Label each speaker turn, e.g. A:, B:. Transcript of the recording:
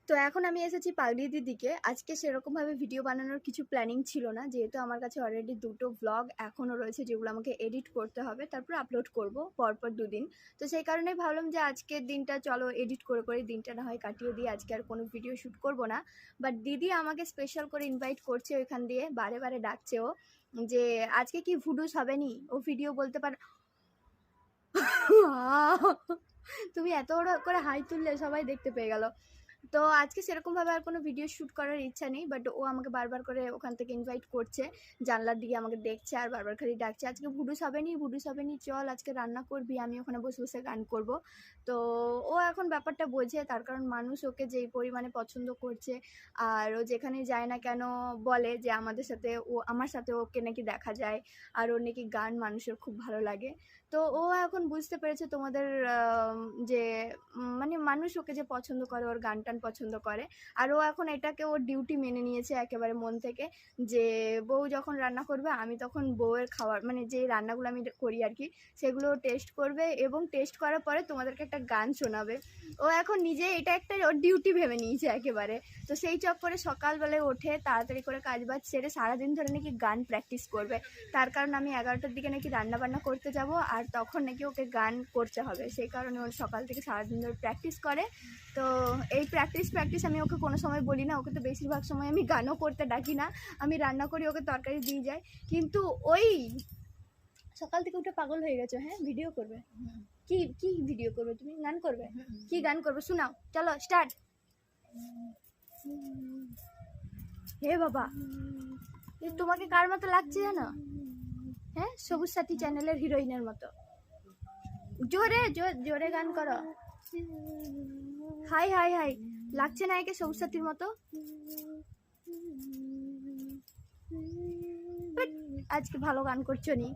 A: তো এখন আমি এসেছি পাগলি দিদিকে। আজকে সেরকমভাবে ভিডিও বানানোর কিছু প্ল্যানিং ছিল না, যেহেতু আমার কাছে অলরেডি দুটো ভ্লগ এখনও রয়েছে যেগুলো আমাকে এডিট করতে হবে, তারপর আপলোড করব পরপর দুদিন। তো সেই কারণে ভাবলাম যে আজকের দিনটা চলো এডিট করে করে দিনটা না হয় কাটিয়ে দিই, আজকে আর কোনো ভিডিও শ্যুট করব না। বাট দিদি আমাকে স্পেশাল করে ইনভাইট করছে ওইখান দিয়ে, বারে বারে ডাকছে ও যে আজকে কি ভুডুস হবে নি, ও ভিডিও বলতে পারে। তুমি এত বড় করে হাই তুললে সবাই দেখতে পেয়ে গেল। তো আজকে সেরকমভাবে আর কোনো ভিডিও শ্যুট করার ইচ্ছা নেই, বাট ও আমাকে বারবার করে ওখান থেকে ইনভাইট করছে, জানলার দিকে আমাকে দেখছে আর বারবার খালি ডাকছে আজকে ভুডুস হবে নি চল আজকে রান্না করবি, আমি ওখানে বসে বসে গান করব। তো ও এখন ব্যাপারটা বোঝে, তার কারণ মানুষ ওকে যেই পরিমাণে পছন্দ করছে, আর ও যেখানে যায় না কেন বলে যে আমার সাথে ওকে নাকি দেখা যায়, আর ওর নাকি গান মানুষের খুব ভালো লাগে। তো ও এখন বুঝতে পেরেছে তোমাদের যে মানে মানুষ ওকে যে পছন্দ করে, ওর গান টান পছন্দ করে, আর ও এখন এটাকে ওর ডিউটি মেনে নিয়েছে একেবারে মন থেকে, যে বউ যখন রান্না করবে আমি তখন বউয়ের খাবার মানে যে রান্নাগুলো আমি করি আর কি সেগুলো টেস্ট করবে, এবং টেস্ট করার পরে তোমাদেরকে একটা গান শোনাবে। ও এখন নিজে এটা একটা ওর ডিউটি ভেবে নিয়েছে একেবারে। তো সেই চক্করে সকালবেলায় ওঠে তাড়াতাড়ি করে কাজবাজ সেরে সারাদিন ধরে নাকি গান প্র্যাকটিস করবে, তার কারণ আমি 11টার দিকে নাকি রান্নাবান্না করতে যাব, আর তখন নাকি ওকে গান করতে হবে, সেই কারণে ওর সকাল থেকে সারাদিন ধরে প্র্যাকটিস করে। তো এই প্র্যাকটিস আমি ওকে কোনো সময় বলি না, ওকে তো বেশিরভাগ সময় আমি গানও করতে ডাকি না, আমি রান্না করি ওকে তরকারি দিয়ে যাই। কিন্তু ওই সকাল থেকে উঠে পাগল হয়ে গেছো, হ্যাঁ ভিডিও করবে? কি কি ভিডিও করবে তুমি? গান করবে? কি গান করবে শোনাও, চলো স্টার্ট। হে বাবা, তোমাকে কার মতো লাগছে জানো? হ্যাঁ, সবুজ সাথী চ্যানেলের হিরোইনের মতো। জোরে জোরে গান করো। হাই হাই হাই, লাগছে না একে সবুজ সাথীর মতো? আজকে ভালো গান করছো নি।